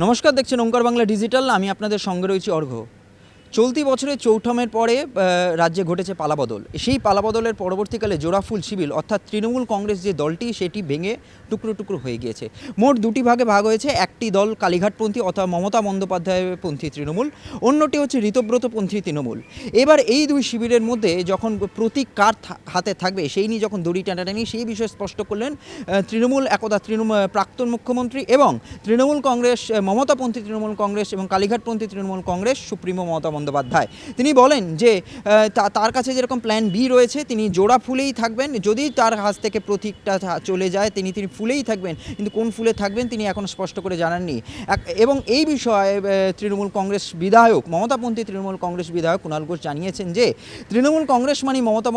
নমস্কার, দেখছেন ওঙ্কার বাংলা ডিজিটাল। আমি আপনাদের সঙ্গে রয়েছি অর্ঘ্য। চলতি বছরে চৌঠমের পরে রাজ্যে ঘটেছে পালাবদল। সেই পালাবদলের পরবর্তীকালে জোড়াফুল শিবির অর্থাৎ তৃণমূল কংগ্রেস যে দলটি সেটি ভেঙে টুকরো টুকরো হয়ে গিয়েছে। মোট দুটি ভাগে ভাগ হয়েছে। একটি দল কালীঘাটপন্থী অর্থাৎ মমতা বন্দ্যোপাধ্যায়পন্থী তৃণমূল, অন্যটি হচ্ছে ঋতব্রতপন্থী তৃণমূল। এবার এই দুই শিবিরের মধ্যে যখন প্রতীক কার হাতে থাকবে সেই নিয়ে যখন দড়ি টানাটানি, সেই বিষয়ে স্পষ্ট করলেন তৃণমূল একদা প্রাক্তন মুখ্যমন্ত্রী এবং তৃণমূল কংগ্রেস, মমতাপন্থী তৃণমূল কংগ্রেস এবং কালীঘাটপন্থী তৃণমূল কংগ্রেস সুপ্রিমো মমতা বন্দ্যোপাধ্যায়। তিনি বলেন যে তার কাছে যেরকম প্ল্যান বি রয়েছে, তিনি জোড়া ফুলেই থাকবেন। যদি তার হাত থেকে প্রতীকটা চলে যায় তিনি ফুলেই থাকবেন, কিন্তু কোন ফুলে থাকবেন তিনি এখন স্পষ্ট করে জানাননি। এবং এই বিষয়ে তৃণমূল কংগ্রেস বিধায়ক, মমতাপন্থী তৃণমূল কংগ্রেস বিধায়ক কুণাল ঘোষ জানিয়েছেন যে তৃণমূল কংগ্রেস মানে মমতা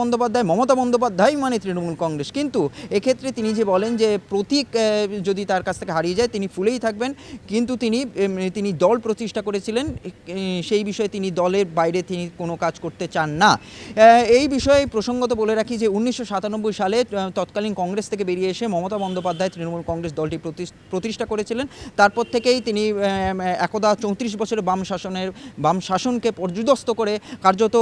বন্দ্যোপাধ্যায় মানে তৃণমূল কংগ্রেস। কিন্তু এক্ষেত্রে তিনি যে বলেন যে প্রতীক যদি তার কাছ থেকে হারিয়ে যায় তিনি ফুলেই থাকবেন, কিন্তু তিনি দল প্রতিষ্ঠা করেছিলেন, সেই বিষয়ে তিনি দলের বাইরে তিনি কোনো কাজ করতে চান না। এই বিষয়ে প্রসঙ্গত বলে রাখি যে 1997 সালে তৎকালীন কংগ্রেস থেকে বেরিয়ে এসে মমতা বন্দ্যোপাধ্যায় তৃণমূল কংগ্রেস দলটি প্রতিষ্ঠা করেছিলেন। তারপর থেকেই তিনি একদা 34 বছরের বাম শাসনকে পর্যুদস্ত করে কার্যত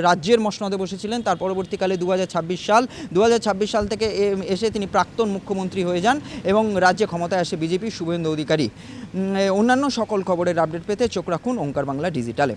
রাজ্যের মসনদে বসেছিলেন। তার পরবর্তীকালে 2026 সাল থেকে এসে তিনি প্রাক্তন মুখ্যমন্ত্রী হয়ে যান এবং রাজ্যে ক্ষমতায় আসে বিজেপি, শুভেন্দু অধিকারী। অন্যান্য সকল খবরের আপডেট পেতে চোখ রাখুন ওঙ্কার বাংলা ডিজিটালে।